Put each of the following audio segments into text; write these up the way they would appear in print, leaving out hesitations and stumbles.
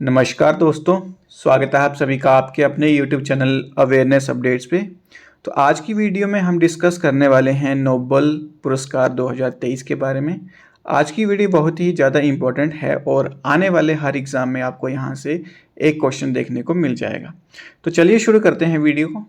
नमस्कार दोस्तों, स्वागत है आप सभी का आपके अपने YouTube चैनल अवेयरनेस अपडेट्स पे। तो आज की वीडियो में हम डिस्कस करने वाले हैं नोबेल पुरस्कार 2023 के बारे में। आज की वीडियो बहुत ही ज़्यादा इम्पोर्टेंट है और आने वाले हर एग्ज़ाम में आपको यहाँ से एक क्वेश्चन देखने को मिल जाएगा। तो चलिए शुरू करते हैं वीडियो को।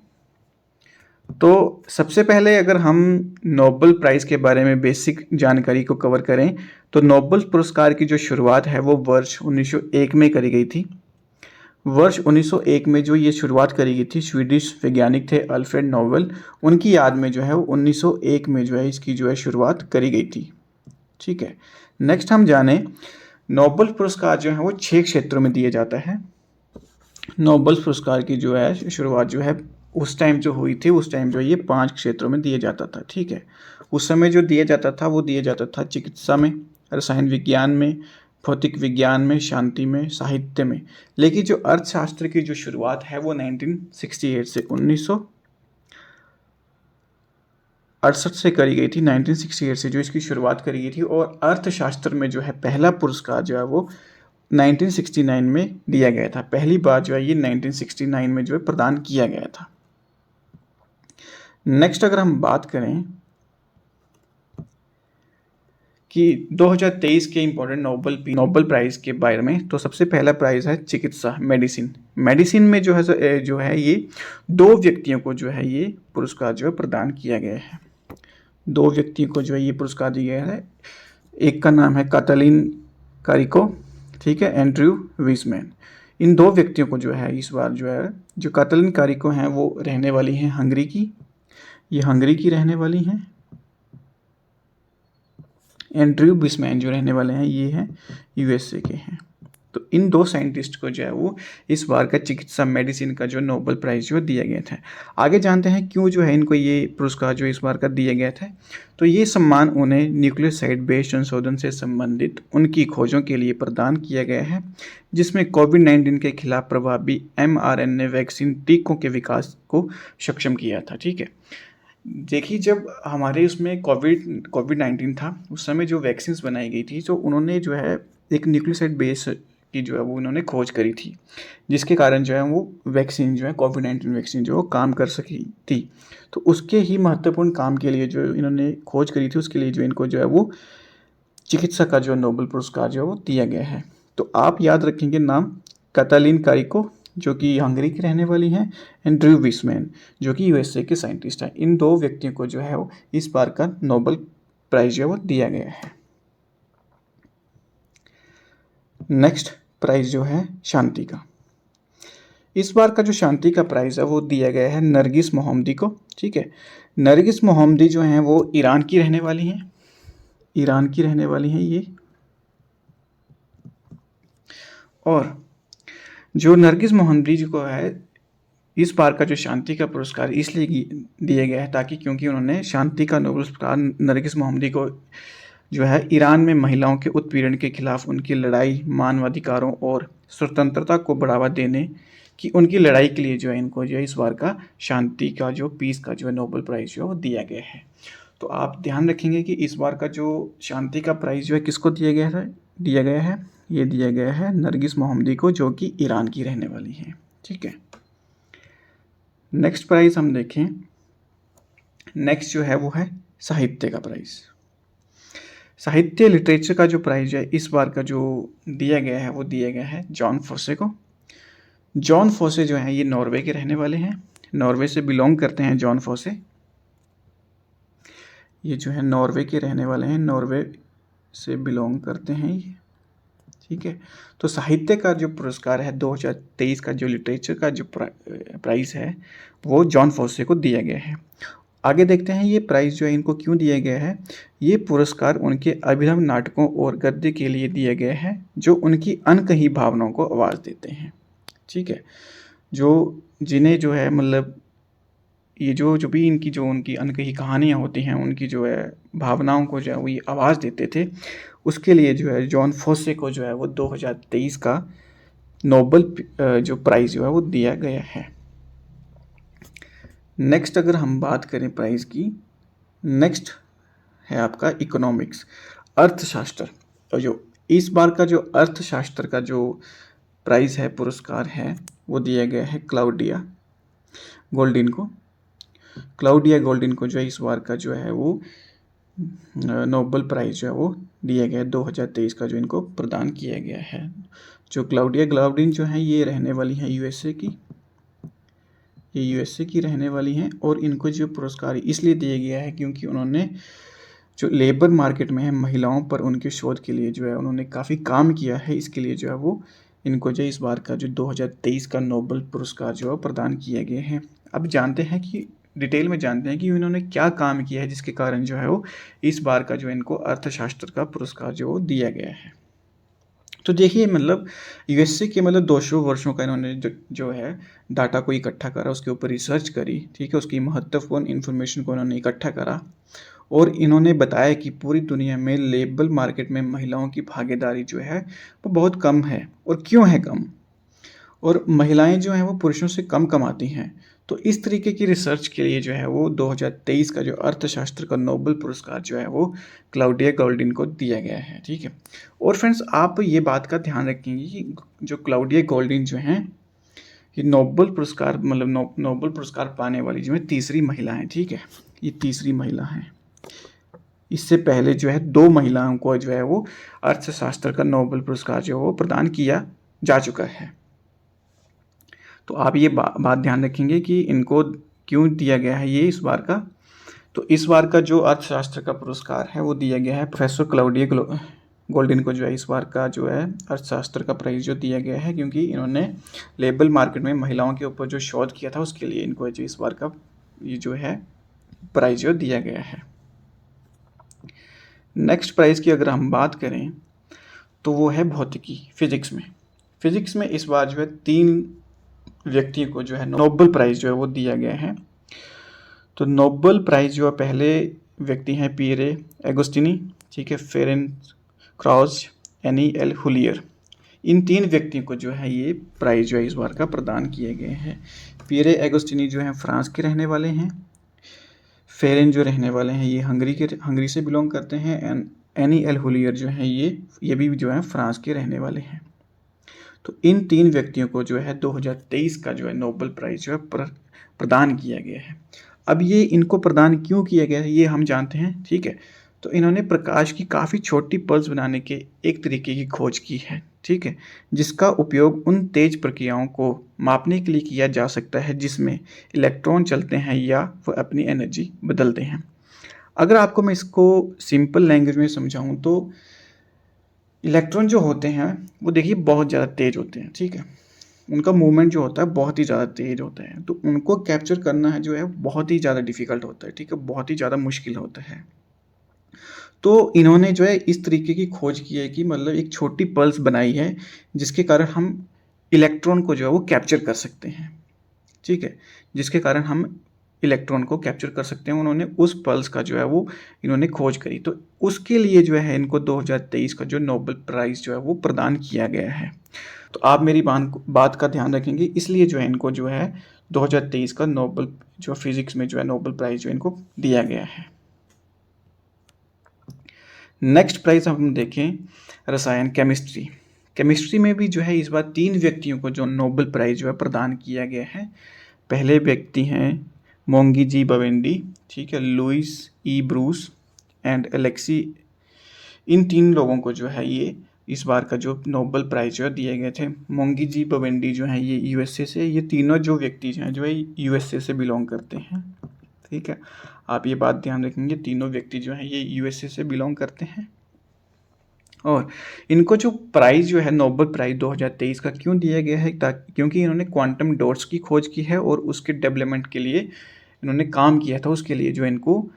तो सबसे पहले अगर हम नोबेल प्राइज़ के बारे में बेसिक जानकारी को कवर करें तो नोबेल पुरस्कार की जो शुरुआत है वो वर्ष 1901 में करी गई थी। वर्ष 1901 में जो ये शुरुआत करी गई थी, स्वीडिश वैज्ञानिक थे अल्फ्रेड नोबेल, उनकी याद में जो है वो 1901 में जो है इसकी जो है शुरुआत करी गई थी। ठीक है, नेक्स्ट हम जाने नोबेल पुरस्कार जो है वो 6 क्षेत्रों में दिया जाता है। नोबेल पुरस्कार की जो है शुरुआत जो है उस टाइम जो हुई थी, उस टाइम जो ये 5 क्षेत्रों में दिया जाता था। ठीक है, उस समय जो दिया जाता था वो दिया जाता था चिकित्सा में, रसायन विज्ञान में, भौतिक विज्ञान में, शांति में, साहित्य में। लेकिन जो अर्थशास्त्र की जो शुरुआत है वो 1968 से 1968 से करी गई थी। 1968 से जो इसकी शुरुआत करी गई थी और अर्थशास्त्र में जो है पहला पुरस्कार जो है वो 1969 में दिया गया था। पहली बार जो है ये 1969 में जो है प्रदान किया गया था। नेक्स्ट अगर हम बात करें कि 2023 के इम्पोर्टेंट नोबेल प्राइज़ के बारे में, तो सबसे पहला प्राइज़ है चिकित्सा, मेडिसिन में जो है ये 2 व्यक्तियों को जो है ये पुरस्कार जो है प्रदान किया गया है। 2 व्यक्तियों को जो है ये पुरस्कार दिया गया है। एक का नाम है कातलिन कारिको, ठीक है, एंड्रयू विसमैन। इन 2 व्यक्तियों को जो है इस बार जो कातलिन कारिको हैं वो रहने वाली हैं हंगरी की, ये हंगरी की रहने वाली हैं। एंड्रयू विसमैन जो रहने वाले हैं ये हैं यूएसए के हैं। तो इन 2 साइंटिस्ट को जो है वो इस बार का चिकित्सा मेडिसिन का जो नोबेल प्राइज़ जो दिया गया था। आगे जानते हैं क्यों जो है इनको ये पुरस्कार जो इस बार का दिया गया था। तो ये सम्मान उन्हें न्यूक्लियोसाइड बेस्ड संशोधन से संबंधित उनकी खोजों के लिए प्रदान किया गया है, जिसमें कोविड-19 के खिलाफ प्रभावी mRNA वैक्सीन टीकों के विकास को सक्षम किया था। ठीक है, देखिए जब हमारे उसमें कोविड-19 था, उस समय जो वैक्सीन्स बनाई गई थी, तो उन्होंने जो है एक न्यूक्लियोसाइड बेस की जो है वो उन्होंने खोज करी थी, जिसके कारण जो है वो वैक्सीन जो है कोविड-19 वैक्सीन जो है वो काम कर सकी थी। तो उसके ही महत्वपूर्ण काम के लिए जो इन्होंने खोज करी थी, उसके लिए जो इनको जो है वो चिकित्सा का जो नोबेल पुरस्कार जो है वो दिया गया है। तो आप याद रखेंगे नाम, कातालिन कारिको जो कि हंगरी की रहने वाली हैं, एंड्रयू विसमैन जो कि यूएसए के साइंटिस्ट हैं। इन 2 व्यक्तियों को जो है वो इस बार का नोबेल प्राइज़ जो है वो दिया गया है। नेक्स्ट प्राइज़ जो है शांति का। इस बार का जो शांति का प्राइज़ है वो दिया गया है नरगिस मोहम्मदी को। ठीक है, नरगिस मोहम्मदी जो हैं वो ईरान की रहने वाली हैं, ईरान की रहने वाली हैं ये। और जो नरगिस मोहम्मदी जी को है इस बार का जो शांति का पुरस्कार इसलिए दिया गया है ताकि क्योंकि उन्होंने शांति का नोबेल पुरस्कार नरगिस मोहम्मदी को जो है ईरान में महिलाओं के उत्पीड़न के खिलाफ उनकी लड़ाई, मानवाधिकारों और स्वतंत्रता को बढ़ावा देने की उनकी लड़ाई के लिए जो है इनको जो है इस बार का शांति का जो पीस का जो है नोबेल प्राइज़ जो है वो दिया गया है। तो आप ध्यान रखेंगे कि इस बार का जो शांति का प्राइज़ जो है किसको दिया गया है, ये दिया गया है नरगिस मोहम्मदी को जो कि ईरान की रहने वाली हैं। ठीक है, नेक्स्ट प्राइज़ हम देखें, नेक्स्ट जो है वो है साहित्य का प्राइज़। साहित्य लिटरेचर का जो प्राइज़ है इस बार का जो दिया गया है वो दिया गया है जॉन फोसे को। जॉन फोसे जो हैं ये नॉर्वे के रहने वाले हैं, नॉर्वे से बिलोंग करते हैं जॉन फोसे। ये जो है नॉर्वे के रहने वाले हैं, नॉर्वे से बिलोंग करते हैं ये। ठीक है, तो साहित्य का जो पुरस्कार है 2023 का जो लिटरेचर का जो प्राइज़ है वो जॉन फोसे को दिया गया है। आगे देखते हैं ये प्राइज़ जो है इनको क्यों दिया गया है। ये पुरस्कार उनके अभिनव नाटकों और गद्य के लिए दिया गया है जो उनकी अनकही भावनाओं को आवाज़ देते हैं। ठीक है, जो जिन्हें जो है मतलब ये जो भी इनकी जो उनकी अनकही कहानियाँ होती हैं, उनकी जो है भावनाओं को जो है वो ये आवाज़ देते थे, उसके लिए जो है जॉन फोसे को जो है वो 2023 का नोबेल जो प्राइज़ जो है वो दिया गया है। नेक्स्ट अगर हम बात करें प्राइज़ की, नेक्स्ट है आपका इकोनॉमिक्स, अर्थशास्त्र। और जो इस बार का जो अर्थशास्त्र का जो प्राइज़ है, पुरस्कार है, वो दिया गया है क्लाउडिया गोल्डिन को। क्लाउडिया गोल्डिन को जो है इस बार का जो है वो नोबेल प्राइज़ जो है वो दिया गया है, 2023 का जो इनको प्रदान किया गया है। जो क्लाउडिया गोल्डिन जो है ये रहने वाली हैं यूएसए की, ये यूएसए की रहने वाली हैं, और इनको जो पुरस्कार इसलिए दिया गया है क्योंकि उन्होंने जो लेबर मार्केट में है महिलाओं पर उनके शोध के लिए जो है उन्होंने काफ़ी काम किया है। इसके लिए जो है वो इनको जो इस बार का जो 2023 का नोबेल पुरस्कार जो है प्रदान किए गए हैं। अब जानते हैं कि डिटेल में जानते हैं कि इन्होंने क्या काम किया है जिसके कारण जो है वो इस बार का जो इनको अर्थशास्त्र का पुरस्कार जो दिया गया है। तो देखिए मतलब यूएसए के मतलब 200 वर्षों का इन्होंने जो है डाटा को इकट्ठा करा, उसके ऊपर रिसर्च करी, ठीक है, उसकी महत्वपूर्ण इन्फॉर्मेशन को इन्होंने इकट्ठा करा और इन्होंने बताया कि पूरी दुनिया में लेबर मार्केट में महिलाओं की भागीदारी जो है वो बहुत कम है। और क्यों है कम, और महिलाएं जो हैं वो पुरुषों से कम कमाती हैं। तो इस तरीके की रिसर्च के लिए जो है वो 2023 का जो अर्थशास्त्र का नोबेल पुरस्कार जो है वो क्लाउडिया गोल्डिन को दिया गया है, ठीक है। और फ्रेंड्स आप ये बात का ध्यान रखेंगे कि जो क्लाउडिया गोल्डिन जो हैं ये नोबेल पुरस्कार मतलब नोबेल पुरस्कार पाने वाली जो है तीसरी महिला है, ठीक है, ये तीसरी महिला है। इससे पहले जो है 2 महिलाओं को जो है वो अर्थशास्त्र का नोबेल पुरस्कार जो है वो प्रदान किया जा चुका है। तो आप ये बात ध्यान रखेंगे कि इनको क्यों दिया गया है ये इस बार का। तो इस बार का जो अर्थशास्त्र का पुरस्कार है वो दिया गया है प्रोफेसर क्लाउडिया गोल्डिन को जो है इस बार का जो है अर्थशास्त्र का प्राइज़ जो दिया गया है क्योंकि इन्होंने लेबर मार्केट में महिलाओं के ऊपर जो शोध किया था उसके लिए इनको जो इस बार का ये जो है प्राइज़ जो दिया गया है। नेक्स्ट प्राइज़ की अगर हम बात करें तो वो है भौतिकी, फिजिक्स में इस बार जो है 3 व्यक्ति को जो है नोबेल प्राइज़ जो है वो दिया गया है। तो नोबेल प्राइज़ जो है पहले व्यक्ति हैं पियरे एगोस्टिनी, ठीक है, फेरेंस क्राउज, एनी एल हुलियर। इन 3 व्यक्तियों को जो है ये प्राइज़ जो है इस बार का प्रदान किए गए हैं। पियरे एगोस्टिनी जो हैं फ्रांस के रहने वाले हैं, फेरेन जो रहने वाले हैं ये हंगरी से बिलोंग करते हैं, एंड एनी एल हुलियर जो हैं ये भी जो है फ्रांस के रहने वाले हैं। तो इन 3 व्यक्तियों को जो है 2023 का जो है नोबेल प्राइज़ जो है प्रदान किया गया है। अब ये इनको प्रदान क्यों किया गया है ये हम जानते हैं, ठीक है। तो इन्होंने प्रकाश की काफ़ी छोटी पल्स बनाने के एक तरीके की खोज की है, ठीक है, जिसका उपयोग उन तेज प्रक्रियाओं को मापने के लिए किया जा सकता है जिसमें इलेक्ट्रॉन चलते हैं या वह अपनी एनर्जी बदलते हैं। अगर आपको मैं इसको सिंपल लैंग्वेज में समझाऊँ तो इलेक्ट्रॉन जो होते हैं वो देखिए बहुत ज़्यादा तेज़ होते हैं, ठीक है, उनका मूवमेंट जो होता है बहुत ही ज़्यादा तेज़ होता है, तो उनको कैप्चर करना है जो है बहुत ही ज़्यादा डिफ़िकल्ट होता है, ठीक है, बहुत ही ज़्यादा मुश्किल होता है। तो इन्होंने जो है इस तरीके की खोज की है कि मतलब एक छोटी पल्स बनाई है जिसके कारण हम इलेक्ट्रॉन को जो है वो कैप्चर कर सकते हैं, ठीक है, जिसके कारण हम इलेक्ट्रॉन को कैप्चर कर सकते हैं। उन्होंने उस पल्स का जो है वो इन्होंने खोज करी, तो उसके लिए जो है इनको 2023 का जो नोबेल प्राइज़ जो है वो प्रदान किया गया है। तो आप मेरी बात का ध्यान रखेंगे, इसलिए जो है इनको जो है 2023 का नोबेल जो फिजिक्स में जो है नोबेल प्राइज़ जो इनको दिया गया है। नेक्स्ट प्राइज़ हम देखें रसायन केमिस्ट्री में भी जो है इस बार 3 व्यक्तियों को जो नोबेल प्राइज़ जो है प्रदान किया गया है। पहले व्यक्ति हैं मोंगी जी बवेंडी, ठीक है, Louis E Brus and Alexei. इन 3 लोगों को जो है ये इस बार का जो नोबेल प्राइज़ जो है दिए गए थे। मोंगी जी बवेंडी जो है ये यूएसए से, ये तीनों जो व्यक्ति हैं जो है यूएसए से बिलोंग करते हैं, ठीक है, आप ये बात ध्यान रखेंगे, तीनों व्यक्ति जो हैं ये यूएसए से बिलोंग करते हैं। और इनको जो प्राइज़ जो है नोबेल प्राइज़ 2023 का क्यों दिया गया है, क्योंकि इन्होंने क्वांटम डॉट्स की खोज की है और उसके डेवलपमेंट के लिए इन्होंने काम किया था, उसके लिए जो इनको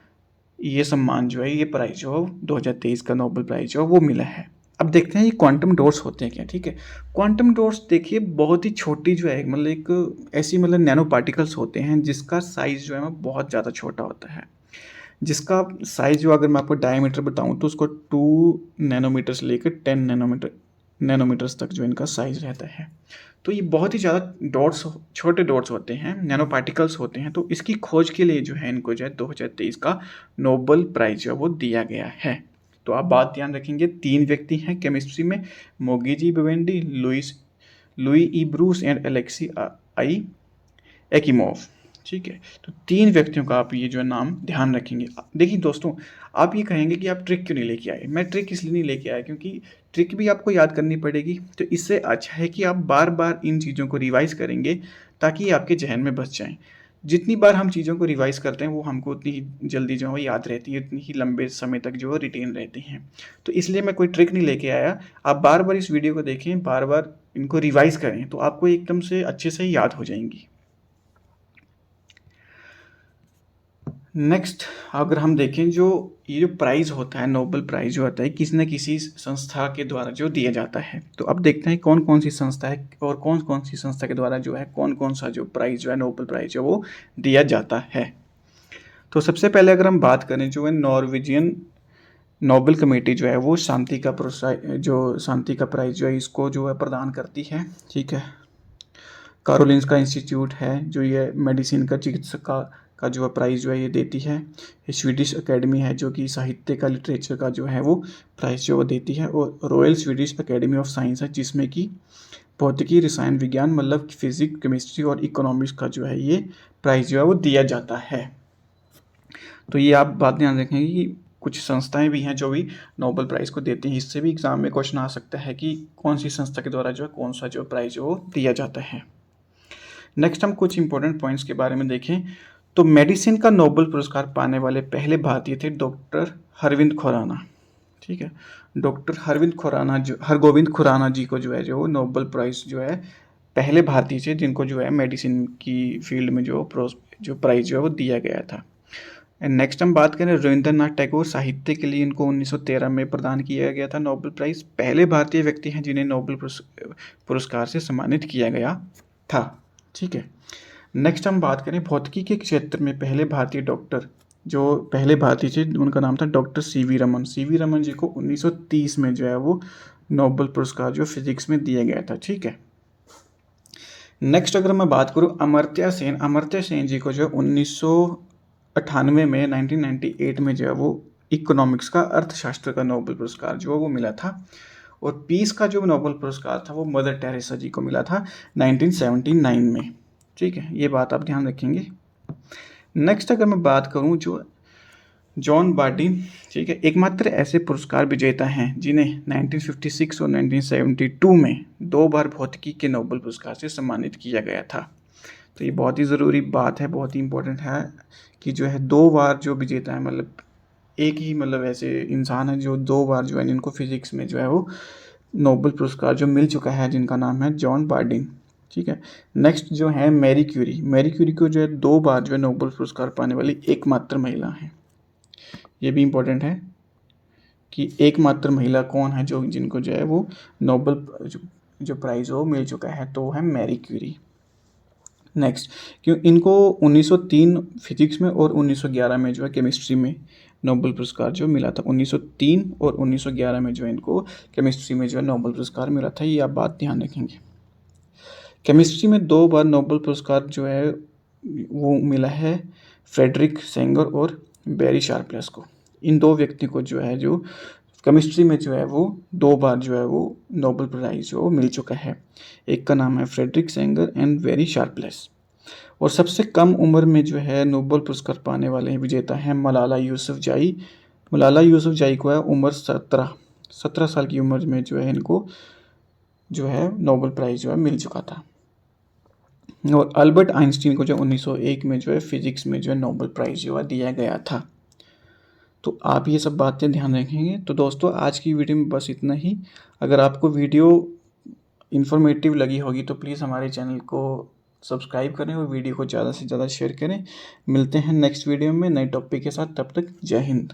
ये सम्मान जो है ये प्राइज़ जो 2023 का नोबेल प्राइज़ जो वो मिला है। अब देखते हैं ये क्वांटम डॉट्स होते हैं क्या, ठीक है। क्वांटम डॉट्स देखिए बहुत ही छोटी जो है मतलब एक ऐसी मतलब नैनो पार्टिकल्स होते हैं जिसका साइज़ जो है बहुत ज़्यादा छोटा होता है, जिसका साइज़ जो अगर मैं आपको डायमीटर बताऊं तो उसको 2 नैनोमीटर से लेकर 10 नैनोमीटर्स तक जो इनका साइज़ रहता है। तो ये बहुत ही ज़्यादा छोटे डॉट्स होते हैं, नैनो पार्टिकल्स होते हैं। तो इसकी खोज के लिए जो है इनको जो है 2023 का नोबेल प्राइज़ जो है वो दिया गया है। तो आप बात ध्यान रखेंगे, 3 व्यक्ति हैं केमिस्ट्री में, Moungi G Bawendi, Louis E Brus and Alexei I Ekimov. ठीक है, तो 3 व्यक्तियों का आप ये जो है नाम ध्यान रखेंगे। देखिए दोस्तों, आप ये कहेंगे कि आप ट्रिक क्यों नहीं लेके आए। मैं ट्रिक इसलिए नहीं लेके आया क्योंकि ट्रिक भी आपको याद करनी पड़ेगी, तो इससे अच्छा है कि आप बार बार इन चीज़ों को रिवाइज़ करेंगे ताकि ये आपके जहन में बस जाएँ। जितनी बार हम चीज़ों को रिवाइज़ करते हैं वो हमको उतनी ही जल्दी जो है याद रहती है, उतनी ही लंबे समय तक जो है रिटेन रहती हैं। तो इसलिए मैं कोई ट्रिक नहीं लेके आया। आप बार बार इस वीडियो को देखें, बार बार इनको रिवाइज़ करें, तो आपको एकदम से अच्छे से ही याद हो जाएंगी। नेक्स्ट, अगर हम देखें जो ये जो प्राइज़ होता है, नोबेल प्राइज़ जो होता है किसी न किसी संस्था के द्वारा जो दिया जाता है। तो अब देखते हैं कौन कौन सी संस्था है और कौन कौन सी संस्था के द्वारा जो है कौन कौन सा जो प्राइज़ जो है नोबेल प्राइज़ जो वो दिया जाता है। तो सबसे पहले अगर हम बात करें जो है नॉर्वेजियन नोबेल कमेटी जो है वो शांति का प्राइज़ जो है इसको जो है प्रदान करती है। ठीक है, कारोलिंस्का इंस्टीट्यूट है जो ये मेडिसिन का चिकित्सक का जो है प्राइज़ जो है ये देती है। स्वीडिश अकेडमी है जो कि साहित्य का लिटरेचर का जो है वो प्राइज़ जो वो देती है। और royal Swedish academy of science है जिसमें कि भौतिकी, रसायन विज्ञान मतलब फिजिक्स, केमिस्ट्री और इकोनॉमिक्स का जो है ये प्राइज़ जो है वो दिया जाता है। तो ये आप बात ध्यान रखेंगे कि कुछ संस्थाएं भी हैं जो भी नोबेल प्राइज़ को देती हैं। इससे भी एग्ज़ाम में क्वेश्चन आ सकता है कि कौन सी संस्था के द्वारा जो है कौन सा जो प्राइज़ वो दिया जाता है। नेक्स्ट हम कुछ इंपॉर्टेंट पॉइंट्स के बारे में देखें तो मेडिसिन का नोबेल पुरस्कार पाने वाले पहले भारतीय थे डॉक्टर हरविंद खुराना। ठीक है, डॉक्टर हरगोविंद खुराना जी को जो है जो नोबेल प्राइज़ जो है पहले भारतीय थे जिनको जो है मेडिसिन की फील्ड में जो प्राइज़ जो है वो दिया गया था। एंड नेक्स्ट हम बात करें रविंद्रनाथ टैगोर, साहित्य के लिए इनको 1913 में प्रदान किया गया था नोबेल प्राइज़। पहले भारतीय व्यक्ति हैं जिन्हें नोबेल पुरस्कार से सम्मानित किया गया था। ठीक है, नेक्स्ट हम बात करें भौतिकी के क्षेत्र में पहले भारतीय डॉक्टर जो पहले भारतीय थे उनका नाम था doctor C V Raman. C V Raman ji को 1930 में जो है वो नोबेल पुरस्कार जो फिजिक्स में दिया गया था। ठीक है, नेक्स्ट अगर मैं बात करूँ अमर्त्य सेन जी को जो 1998 में 1998 में जो है वो इकोनॉमिक्स का अर्थशास्त्र का नोबेल पुरस्कार जो वो मिला था। और पीस का जो नोबेल पुरस्कार था वो मदर टेरेसा जी को मिला था 1979 में। ठीक है, ये बात आप ध्यान रखेंगे। नेक्स्ट अगर मैं बात करूं जो जॉन बार्डिन, ठीक है, एकमात्र ऐसे पुरस्कार विजेता हैं जिन्हें 1956 और 1972 में 2 बार भौतिकी के नोबेल पुरस्कार से सम्मानित किया गया था। तो ये बहुत ही ज़रूरी बात है, बहुत ही इंपॉर्टेंट है कि जो है 2 बार जो विजेता है मतलब एक ही मतलब ऐसे इंसान है जो 2 बार जो है जिनको फिजिक्स में जो है वो नोबेल पुरस्कार जो मिल चुका है जिनका नाम है जॉन बार्डिन। ठीक है, नेक्स्ट जो है मैरी क्यूरी को जो है 2 बार जो है नोबेल पुरस्कार पाने वाली एकमात्र महिला है। ये भी इम्पोर्टेंट है कि एकमात्र महिला कौन है जो जिनको जो है वो नोबेल जो प्राइज़ हो मिल चुका है, तो वो है मैरी क्यूरी। नेक्स्ट, क्यों इनको 1903 फिजिक्स में और 1911 में जो है केमिस्ट्री में नोबेल पुरस्कार जो मिला था। 1903 और 1911 में जो है इनको केमिस्ट्री में जो है नोबेल पुरस्कार मिला था। ये आप बात ध्यान रखेंगे। केमिस्ट्री में 2 बार नोबेल पुरस्कार जो है वो मिला है फ्रेडरिक सेंगर और बैरी शार्पलेस को। इन 2 व्यक्ति को जो है जो केमिस्ट्री में जो है वो 2 बार जो है वो नोबेल प्राइज़ जो मिल चुका है। एक का नाम है Frederick Sanger and Barry Sharpless. और सबसे कम उम्र में जो है नोबेल पुरस्कार पाने वाले विजेता हैं मलाला यूसुफजाई। मलाला यूसुफजाई को है उम्र 17 साल की उम्र में जो है इनको जो है नोबेल प्राइज़ जो है मिल चुका था। और अल्बर्ट आइंस्टीन को जो 1901 में जो है फिजिक्स में जो है नोबेल प्राइज़ जो है दिया गया था। तो आप ये सब बातें ध्यान रखेंगे। तो दोस्तों आज की वीडियो में बस इतना ही। अगर आपको वीडियो इन्फॉर्मेटिव लगी होगी तो प्लीज़ हमारे चैनल को सब्सक्राइब करें और वीडियो को ज़्यादा से ज़्यादा शेयर करें। मिलते हैं नेक्स्ट वीडियो में नए टॉपिक के साथ, तब तक जय हिंद।